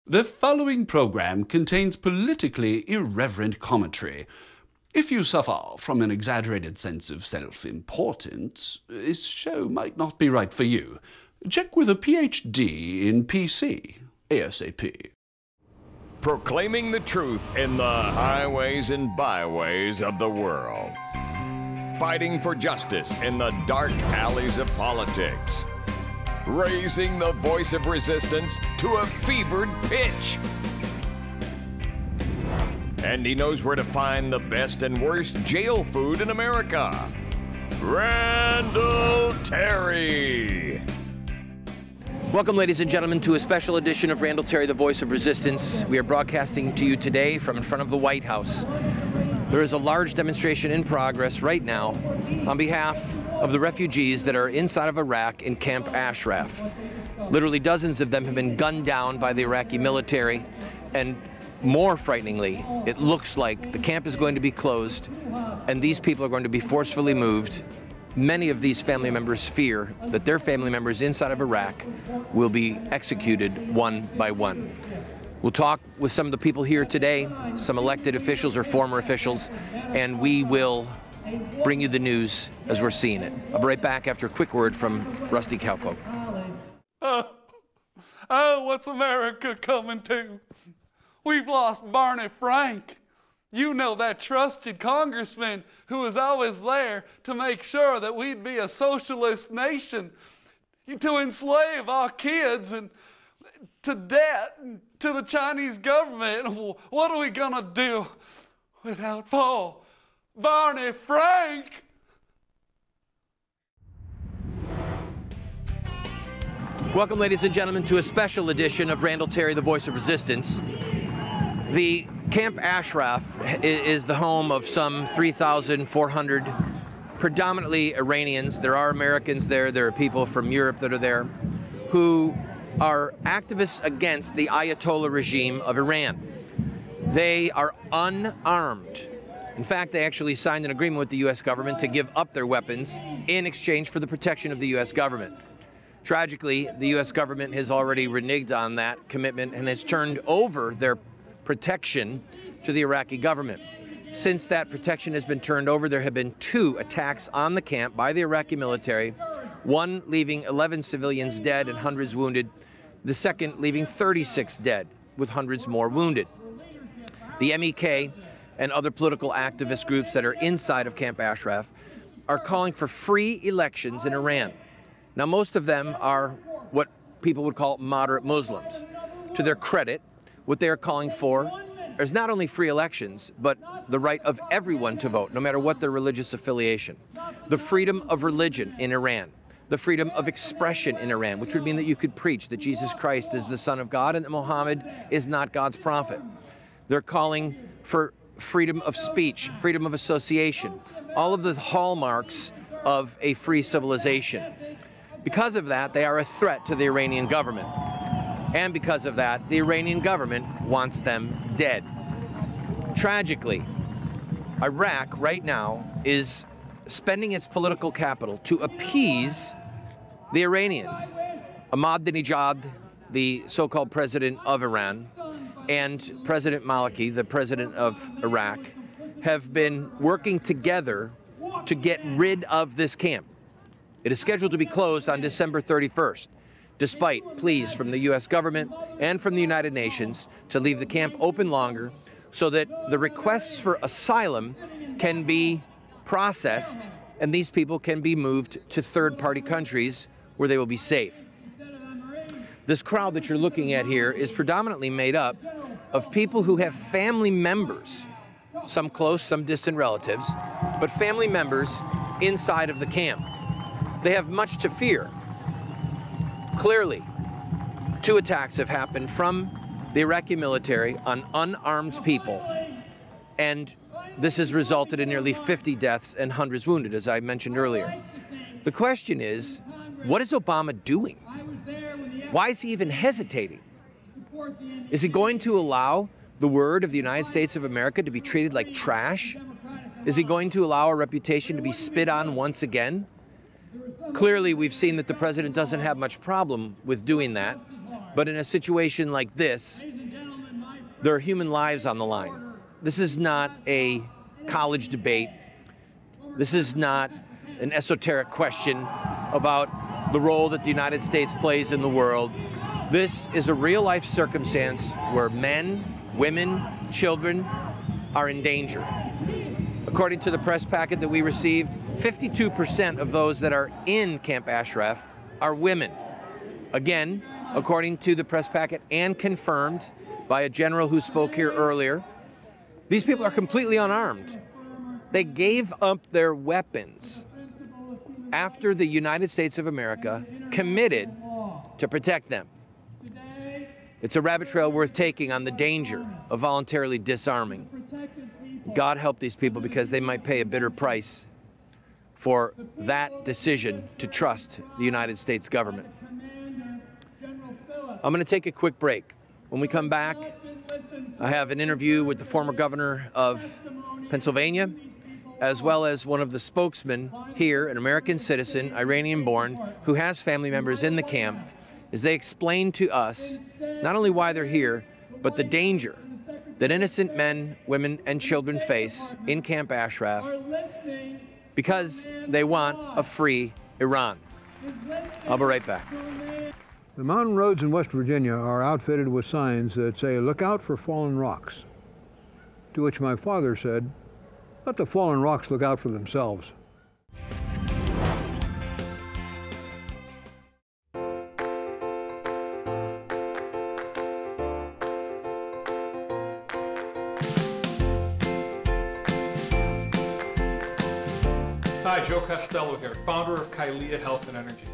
The following program contains politically irreverent commentary. If you suffer from an exaggerated sense of self-importance, this show might not be right for you. Check with a PhD in PC, ASAP. Proclaiming the truth in the highways and byways of the world. Fighting for justice in the dark alleys of politics. Raising the voice of resistance to a fevered pitch. And he knows where to find the best and worst jail food in America. Randall Terry. Welcome, ladies and gentlemen, to a special edition of Randall Terry, the Voice of Resistance. We are broadcasting to you today from in front of the White House. There is a large demonstration in progress right now on behalf of the refugees that are inside of Iraq in Camp Ashraf. Literally dozens of them have been gunned down by the Iraqi military, and more frighteningly, it looks like the camp is going to be closed and these people are going to be forcefully moved. Many of these family members fear that their family members inside of Iraq will be executed one by one. We'll talk with some of the people here today, some elected officials or former officials, and we will bring you the news as we're seeing it. I'll be right back after a quick word from Rusty Cowpoke. What's America coming to? We've lost Barney Frank. You know, that trusted congressman who was always there to make sure that we'd be a socialist nation, to enslave our kids and to debt and to the Chinese government. What are we gonna do without Paul? Barney Frank! Welcome, ladies and gentlemen, to a special edition of Randall Terry, the Voice of Resistance. The Camp Ashraf is the home of some 3,400 predominantly Iranians. There are Americans there. There are people from Europe that are there who are activists against the Ayatollah regime of Iran. They are unarmed. In fact, they actually signed an agreement with the U.S. government to give up their weapons in exchange for the protection of the U.S. government. Tragically, the U.S. government has already reneged on that commitment and has turned over their protection to the Iraqi government. Since that protection has been turned over, there have been 2 attacks on the camp by the Iraqi military, one leaving 11 civilians dead and hundreds wounded, the second leaving 36 dead with hundreds more wounded. The MEK and other political activist groups that are inside of Camp Ashraf are calling for free elections in Iran. Now, most of them are what people would call moderate Muslims. To their credit, what they are calling for is not only free elections, but the right of everyone to vote, no matter what their religious affiliation. The freedom of religion in Iran. The freedom of expression in Iran, which would mean that you could preach that Jesus Christ is the Son of God and that Muhammad is not God's prophet. They're calling for freedom of speech, freedom of association, all of the hallmarks of a free civilization. Because of that, they are a threat to the Iranian government. And because of that, the Iranian government wants them dead. Tragically, Iraq right now is spending its political capital to appease the Iranians. Ahmadinejad, the so-called president of Iran, and President Maliki, the president of Iraq, have been working together to get rid of this camp. It is scheduled to be closed on December 31st, despite pleas from the U.S. government and from the United Nations to leave the camp open longer so that the requests for asylum can be processed and these people can be moved to third-party countries where they will be safe. This crowd that you're looking at here is predominantly made up of people who have family members, some close, some distant relatives, but family members inside of the camp. They have much to fear. Clearly, 2 attacks have happened from the Iraqi military on unarmed people, and this has resulted in nearly 50 deaths and hundreds wounded, as I mentioned earlier. The question is, what is Obama doing? Why is he even hesitating? Is he going to allow the word of the United States of America to be treated like trash? Is he going to allow our reputation to be spit on once again? Clearly, we've seen that the president doesn't have much problem with doing that. But in a situation like this, There are human lives on the line. This is not a college debate. This is not an esoteric question about the role that the United States plays in the world. This is a real-life circumstance where men, women, children are in danger. According to the press packet that we received, 52% of those that are in Camp Ashraf are women. Again, according to the press packet and confirmed by a general who spoke here earlier, these people are completely unarmed. They gave up their weapons after the United States of America committed to protect them. It's a rabbit trail worth taking on the danger of voluntarily disarming. God help these people, because they might pay a bitter price for that decision to trust the United States government. I'm going to take a quick break. When we come back, I have an interview with the former governor of Pennsylvania, as well as one of the spokesmen here, an American citizen, Iranian-born, who has family members in the camp, as they explain to us not only why they're here, but the danger that innocent men, women, and children face in Camp Ashraf because they want a free Iran. I'll be right back. The mountain roads in West Virginia are outfitted with signs that say, "Look out for fallen rocks." To which my father said, "Let the fallen rocks look out for themselves." Hi, Joe Costello here, founder of Kylea Health and Energy.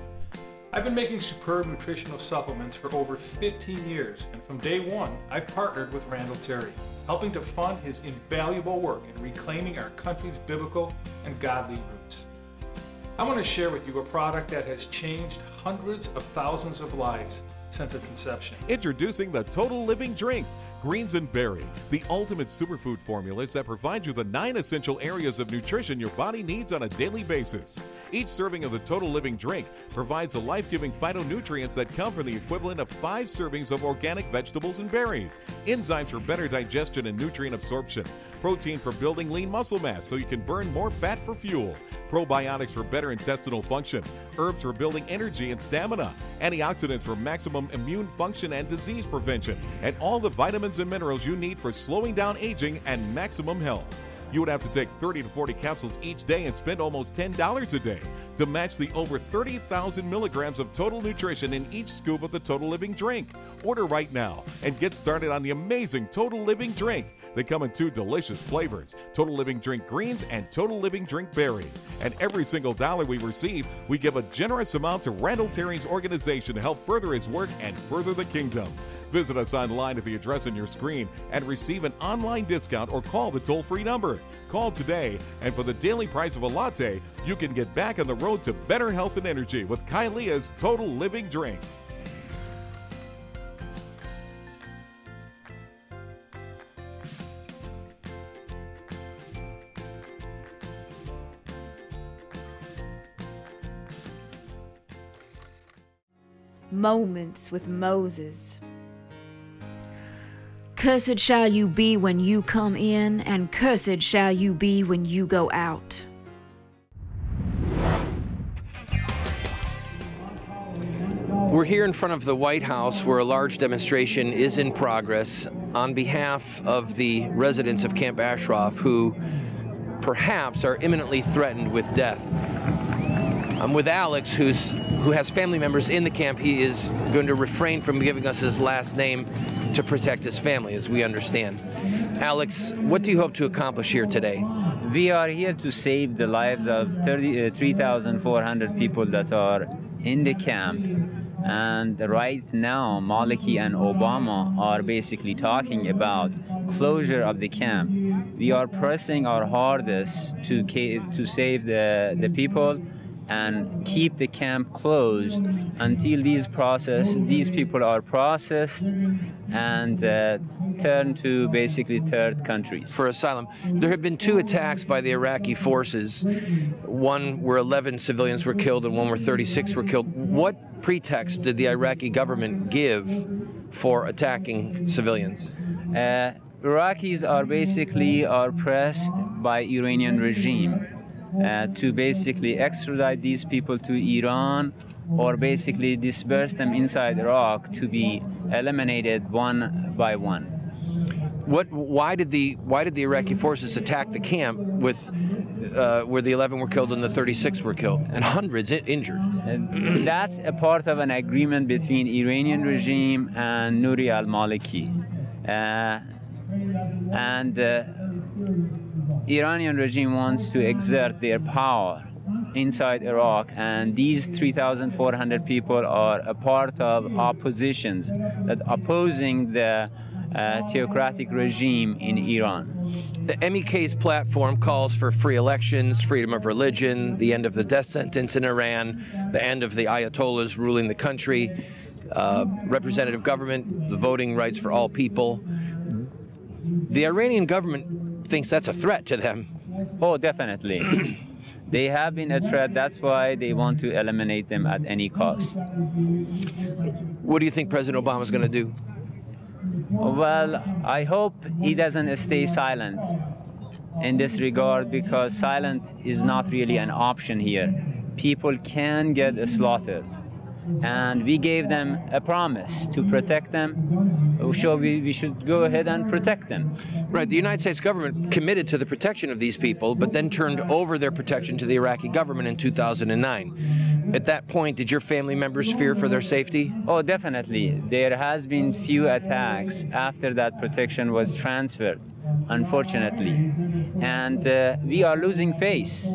I've been making superb nutritional supplements for over 15 years, and from day one, I've partnered with Randall Terry, helping to fund his invaluable work in reclaiming our country's biblical and godly roots. I want to share with you a product that has changed hundreds of thousands of lives since its inception. Introducing the Total Living Drinks, Greens and Berry, the ultimate superfood formulas that provide you the 9 essential areas of nutrition your body needs on a daily basis. Each serving of the Total Living Drink provides the life-giving phytonutrients that come from the equivalent of 5 servings of organic vegetables and berries, enzymes for better digestion and nutrient absorption, protein for building lean muscle mass so you can burn more fat for fuel, probiotics for better intestinal function, herbs for building energy and stamina, antioxidants for maximum immune function and disease prevention, and all the vitamins and minerals you need for slowing down aging and maximum health. You would have to take 30 to 40 capsules each day and spend almost $10 a day to match the over 30,000 milligrams of total nutrition in each scoop of the Total Living Drink. Order right now and get started on the amazing Total Living Drink. They come in 2 delicious flavors, Total Living Drink Greens and Total Living Drink Berry. And every single dollar we receive, we give a generous amount to Randall Terry's organization to help further his work and further the kingdom. Visit us online at the address on your screen and receive an online discount or call the toll-free number. Call today, and for the daily price of a latte, you can get back on the road to better health and energy with Kylea's Total Living Drink. Moments with Moses. Cursed shall you be when you come in, and cursed shall you be when you go out. We're here in front of the White House where a large demonstration is in progress on behalf of the residents of Camp Ashraf who perhaps are imminently threatened with death. I'm with Alex, who has family members in the camp. He is going to refrain from giving us his last name to protect his family, as we understand. Alex, what do you hope to accomplish here today? We are here to save the lives of 3,400 people that are in the camp. And right now, Maliki and Obama are basically talking about closure of the camp. We are pressing our hardest to save the people and keep the camp closed until these people are processed and turn to basically third countries. For asylum. There have been 2 attacks by the Iraqi forces, one where 11 civilians were killed and one where 36 were killed. What pretext did the Iraqi government give for attacking civilians? Iraqis are basically pressed by Iranian regime to basically extradite these people to Iran, or basically disperse them inside Iraq to be eliminated one by one. Why did the Iraqi forces attack the camp with where the 11 were killed and the 36 were killed and hundreds injured? That's a part of an agreement between Iranian regime and Nouri al-Maliki. Iranian regime wants to exert their power inside Iraq, and these 3,400 people are a part of oppositions that opposing the theocratic regime in Iran. The MEK's platform calls for free elections, freedom of religion, the end of the death sentence in Iran, the end of the Ayatollahs ruling the country, representative government, the voting rights for all people. The Iranian government thinks that's a threat to them. Oh, definitely. They have been a threat. That's why they want to eliminate them at any cost. What do you think President Obama is going to do? Well, I hope he doesn't stay silent in this regard, because silent is not really an option here. People can get slaughtered, and we gave them a promise to protect them. So we should go ahead and protect them. Right. The United States government committed to the protection of these people, but then turned over their protection to the Iraqi government in 2009. At that point, did your family members fear for their safety? Oh, definitely. There has been few attacks after that protection was transferred, unfortunately. And we are losing face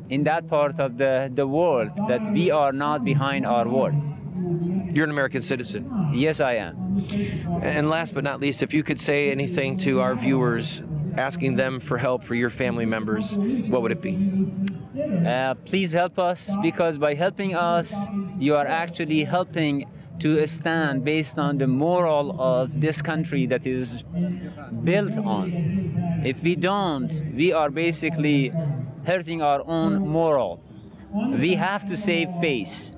in that part of the world, that we are not behind our word. You're an American citizen. Yes, I am. And last but not least, if you could say anything to our viewers, asking them for help for your family members, what would it be? Please help us, because by helping us, you are actually helping to stand based on the moral of this country that is built on. If we don't, we are basically hurting our own moral. We have to save face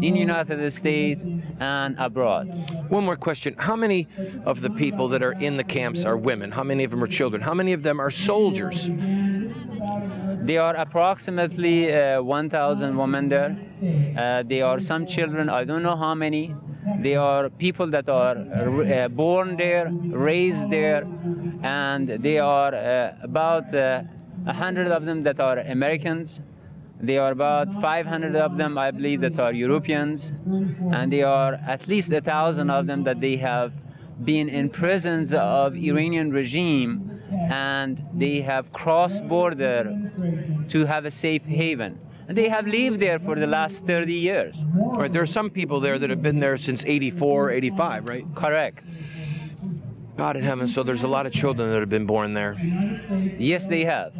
in the United States and abroad. One more question. How many of the people that are in the camps are women? How many of them are children? How many of them are soldiers? There are approximately 1,000 women there. There are some children, I don't know how many. There are people that are born there, raised there, and there are about 100 of them that are Americans. There are about 500 of them, I believe, that are Europeans, and there are at least 1,000 of them that they have been in prisons of Iranian regime, and they have crossed border to have a safe haven. And they have lived there for the last 30 years. All right, there are some people there that have been there since 84, 85, right? Correct. God in heaven, so there's a lot of children that have been born there. Yes, they have.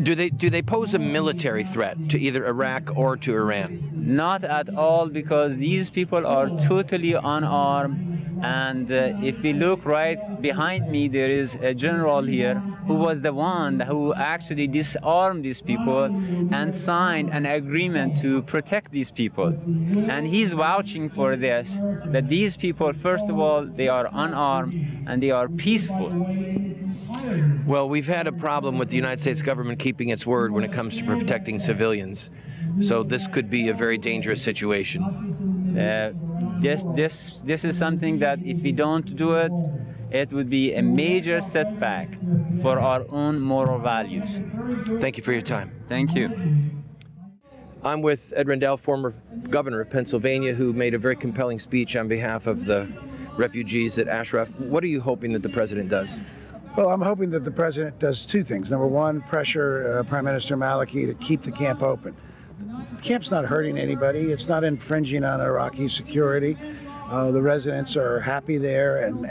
Do they pose a military threat to either Iraq or to Iran? Not at all, because these people are totally unarmed. And if we look right behind me, there is a general here who was the one who actually disarmed these people and signed an agreement to protect these people. And he's vouching for this, that these people, first of all, they are unarmed and they are peaceful. Well, we've had a problem with the United States government keeping its word when it comes to protecting civilians. So this could be a very dangerous situation. This is something that if we don't do it, it would be a major setback for our own moral values. Thank you for your time. Thank you. I'm with Ed Randall, former governor of Pennsylvania, who made a very compelling speech on behalf of the refugees at Ashraf. What are you hoping that the president does? Well, I'm hoping that the president does two things. Number one, pressure Prime Minister Maliki to keep the camp open. The camp's not hurting anybody. It's not infringing on Iraqi security. The residents are happy there, and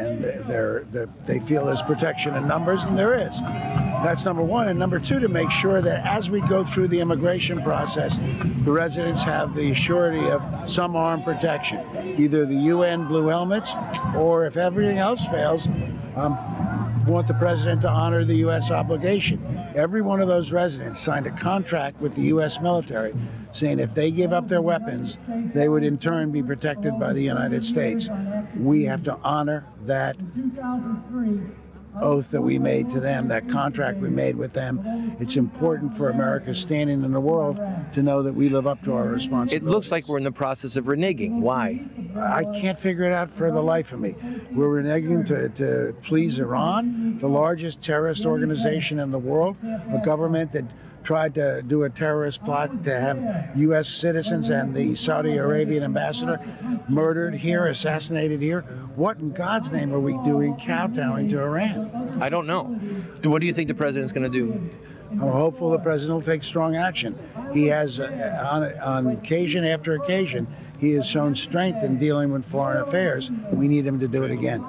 they feel there's protection in numbers, and there is. That's number one. And number two, to make sure that as we go through the immigration process, the residents have the surety of some armed protection, either the UN Blue Helmets, or if everything else fails, want the president to honor the U.S. obligation. Every one of those residents signed a contract with the U.S. military saying if they give up their weapons, they would in turn be protected by the United States. We have to honor that oath that we made to them, that contract we made with them. It's important for America's standing in the world to know that we live up to our responsibilities. It looks like we're in the process of reneging. Why? I can't figure it out for the life of me. We're reneging to please Iran, the largest terrorist organization in the world, a government that tried to do a terrorist plot to have U.S. citizens and the Saudi Arabian ambassador murdered here, assassinated here. What in God's name are we doing kowtowing to Iran? I don't know. What do you think the president's going to do? I'm hopeful the president will take strong action. He has, on occasion after occasion, he has shown strength in dealing with foreign affairs. We need him to do it again.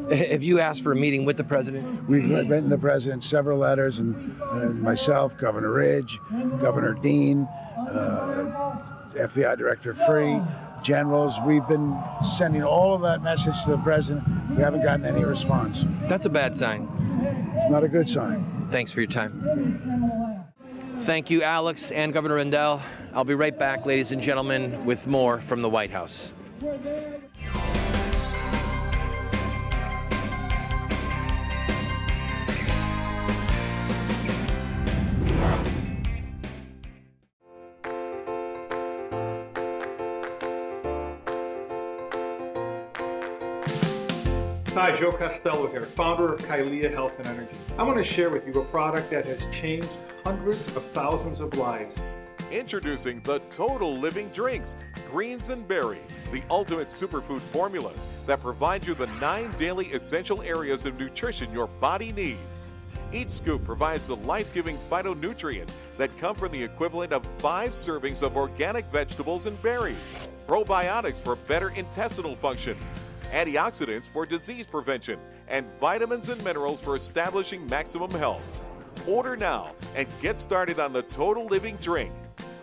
Have you asked for a meeting with the president? We've written the president several letters, and myself, Governor Ridge, Governor Dean, FBI Director Free, generals. We've been sending all of that message to the president. We haven't gotten any response. That's a bad sign. It's not a good sign. Thanks for your time. Thank you, Alex and Governor Randall. I'll be right back, ladies and gentlemen, with more from the White House. Hi, Joe Costello here, founder of Kylea Health and Energy. I want to share with you a product that has changed hundreds of thousands of lives. Introducing the Total Living Drinks, Greens and Berry, the ultimate superfood formulas that provide you the 9 daily essential areas of nutrition your body needs. Each scoop provides the life-giving phytonutrients that come from the equivalent of 5 servings of organic vegetables and berries, probiotics for better intestinal function, antioxidants for disease prevention, and vitamins and minerals for establishing maximum health. Order now and get started on the Total Living Drink.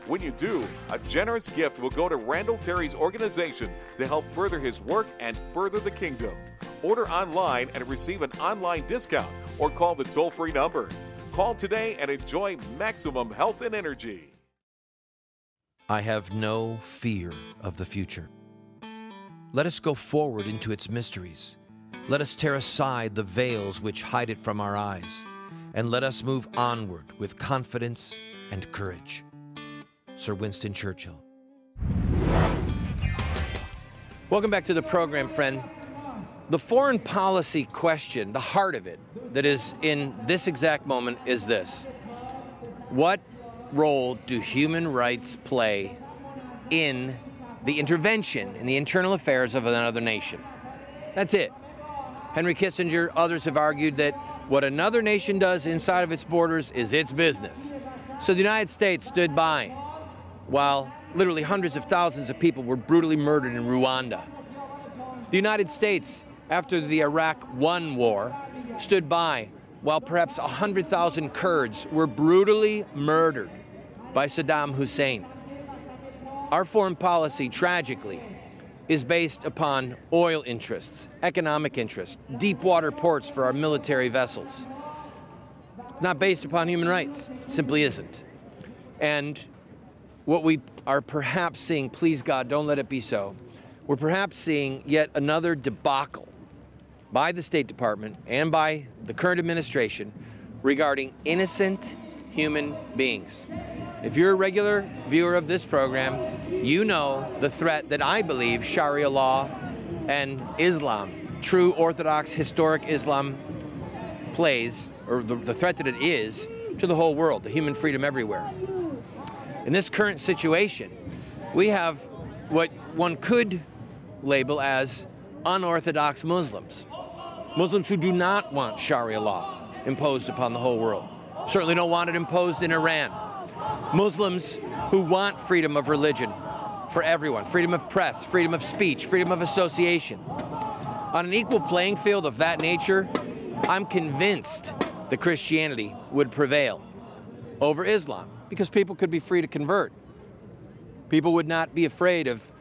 When you do, a generous gift will go to Randall Terry's organization to help further his work and further the kingdom. Order online and receive an online discount or call the toll-free number. Call today and enjoy maximum health and energy. I have no fear of the future. Let us go forward into its mysteries. Let us tear aside the veils which hide it from our eyes, and let us move onward with confidence and courage. Sir Winston Churchill. Welcome back to the program, friend. The foreign policy question, the heart of it, that is in this exact moment is this. What role do human rights play in the intervention in the internal affairs of another nation? That's it. Henry Kissinger, others have argued that what another nation does inside of its borders is its business. So the United States stood by while literally hundreds of thousands of people were brutally murdered in Rwanda. The United States, after the Iraq I war, stood by while perhaps 100,000 Kurds were brutally murdered by Saddam Hussein. Our foreign policy, tragically, is based upon oil interests, economic interests, deep water ports for our military vessels. It's not based upon human rights, it simply isn't. And what we are perhaps seeing, please God, don't let it be so, we're perhaps seeing yet another debacle by the State Department and by the current administration regarding innocent human beings. If you're a regular viewer of this program, you know the threat that I believe Sharia law and Islam, true Orthodox historic Islam, plays, or the threat that it is to the whole world, to human freedom everywhere. In this current situation, we have what one could label as unorthodox Muslims. Muslims who do not want Sharia law imposed upon the whole world. Certainly don't want it imposed in Iran. Muslims who want freedom of religion for everyone, freedom of press, freedom of speech, freedom of association. On an equal playing field of that nature, I'm convinced that Christianity would prevail over Islam because people could be free to convert. People would not be afraid of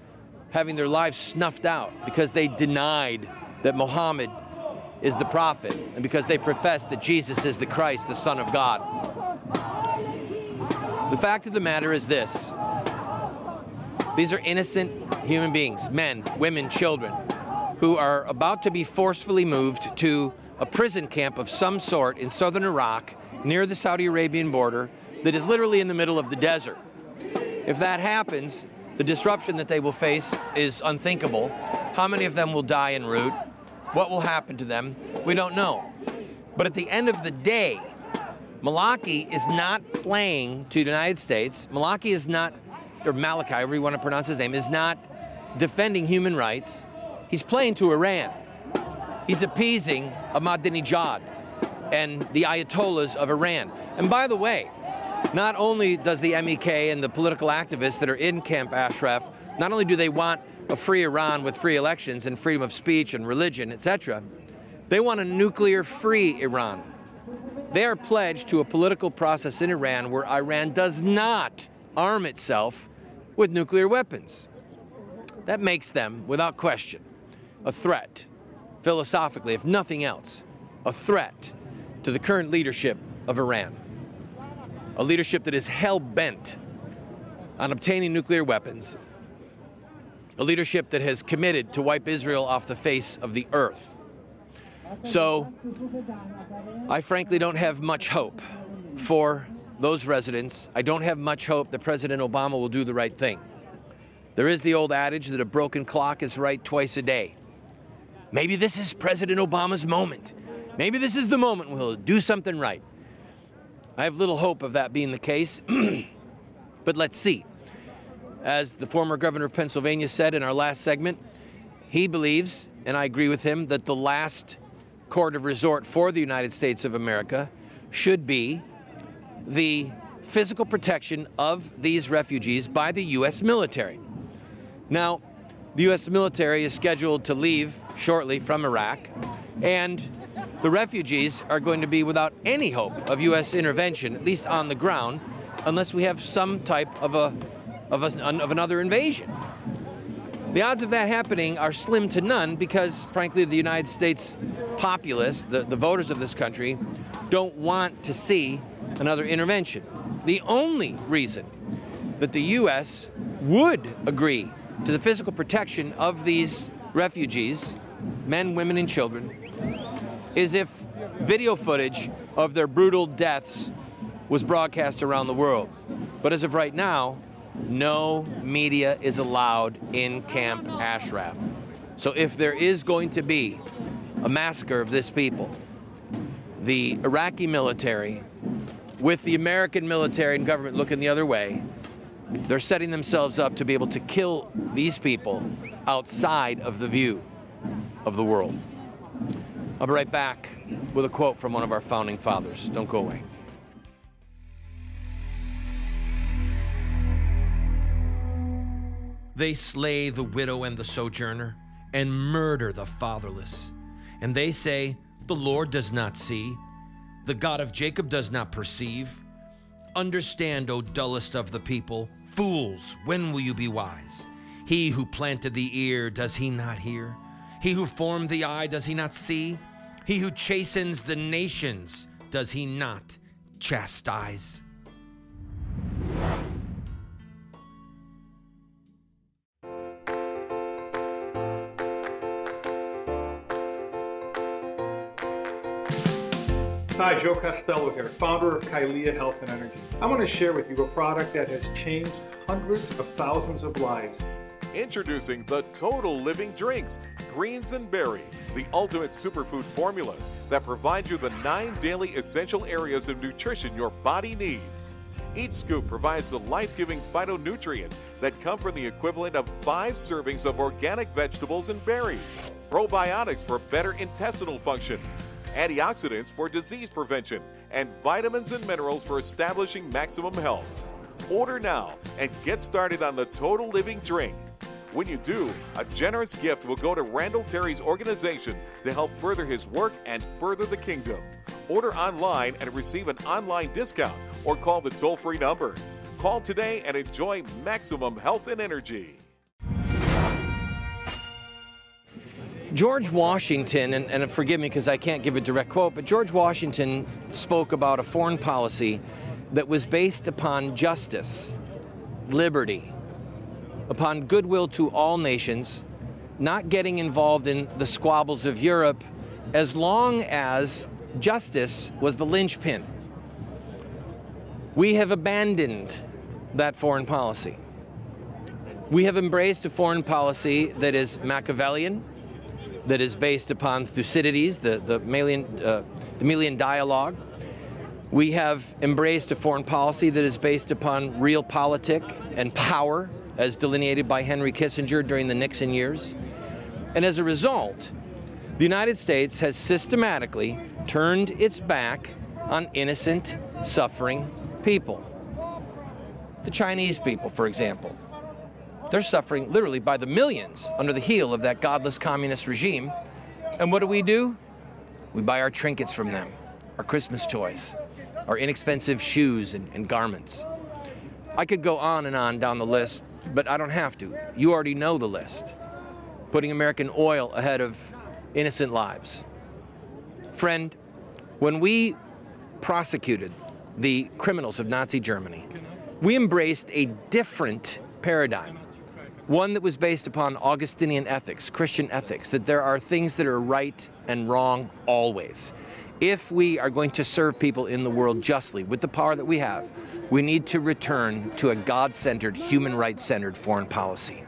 having their lives snuffed out because they denied that Muhammad is the prophet, and because they profess that Jesus is the Christ, the Son of God. The fact of the matter is this: these are innocent human beings, men, women, children, who are about to be forcefully moved to a prison camp of some sort in southern Iraq, near the Saudi Arabian border, that is literally in the middle of the desert. If that happens, the disruption that they will face is unthinkable. How many of them will die en route? What will happen to them? We don't know. But at the end of the day, Malaki is not playing to the United States. Malaki is not, or Malachi, however you want to pronounce his name, is not defending human rights. He's playing to Iran. He's appeasing Ahmadinejad and the Ayatollahs of Iran. And by the way, not only does the MEK and the political activists that are in Camp Ashraf, not only do they want a free Iran with free elections and freedom of speech and religion, etc., they want a nuclear-free Iran. They are pledged to a political process in Iran where Iran does not arm itself with nuclear weapons. That makes them, without question, a threat, philosophically, if nothing else, a threat to the current leadership of Iran. A leadership that is hell-bent on obtaining nuclear weapons. A leadership that has committed to wipe Israel off the face of the earth. So, I frankly don't have much hope for those residents. I don't have much hope that President Obama will do the right thing. There is the old adage that a broken clock is right twice a day. Maybe this is President Obama's moment. Maybe this is the moment when he'll do something right. I have little hope of that being the case, but let's see. As the former governor of Pennsylvania said in our last segment, he believes, and I agree with him, that the last court of resort for the United States of America should be the physical protection of these refugees by the U.S. military. Now, the U.S. military is scheduled to leave shortly from Iraq, and the refugees are going to be without any hope of U.S. intervention, at least on the ground, unless we have some type of another invasion. The odds of that happening are slim to none because, frankly, the United States populace, the voters of this country, don't want to see another intervention. The only reason that the U.S. would agree to the physical protection of these refugees, men, women, and children, is if video footage of their brutal deaths was broadcast around the world. But as of right now, no media is allowed in Camp Ashraf. So if there is going to be a massacre of this people, the Iraqi military, with the American military and government looking the other way, they're setting themselves up to be able to kill these people outside of the view of the world. I'll be right back with a quote from one of our founding fathers. Don't go away. They slay the widow and the sojourner and murder the fatherless. And they say, the Lord does not see. The God of Jacob does not perceive. Understand, O dullest of the people. Fools, when will you be wise? He who planted the ear, does he not hear? He who formed the eye, does he not see? He who chastens the nations, does he not chastise? Hi, Joe Costello here, founder of Kylia Health and Energy. I want to share with you a product that has changed hundreds of thousands of lives. Introducing the Total Living Drinks, Greens and Berry, the ultimate superfood formulas that provide you the 9 daily essential areas of nutrition your body needs. Each scoop provides the life-giving phytonutrients that come from the equivalent of 5 servings of organic vegetables and berries, probiotics for better intestinal function, antioxidants for disease prevention, and vitamins and minerals for establishing maximum health. Order now and get started on the Total Living Drink. When you do, a generous gift will go to Randall Terry's organization to help further his work and further the kingdom. Order online and receive an online discount or call the toll-free number. Call today and enjoy maximum health and energy. George Washington, and forgive me because I can't give a direct quote, but George Washington spoke about a foreign policy that was based upon justice, liberty, upon goodwill to all nations, not getting involved in the squabbles of Europe as long as justice was the linchpin. We have abandoned that foreign policy. We have embraced a foreign policy that is Machiavellian, that is based upon Thucydides, the Melian dialogue. We have embraced a foreign policy that is based upon realpolitik and power, as delineated by Henry Kissinger during the Nixon years. And as a result, the United States has systematically turned its back on innocent, suffering people. The Chinese people, for example. They're suffering literally by the millions under the heel of that godless communist regime. And what do? We buy our trinkets from them, our Christmas toys, our inexpensive shoes and garments. I could go on and on down the list, but I don't have to. You already know the list. Putting American oil ahead of innocent lives. Friend, when we prosecuted the criminals of Nazi Germany, we embraced a different paradigm. One that was based upon Augustinian ethics, Christian ethics, that there are things that are right and wrong always. If we are going to serve people in the world justly with the power that we have, we need to return to a God-centered, human rights-centered foreign policy.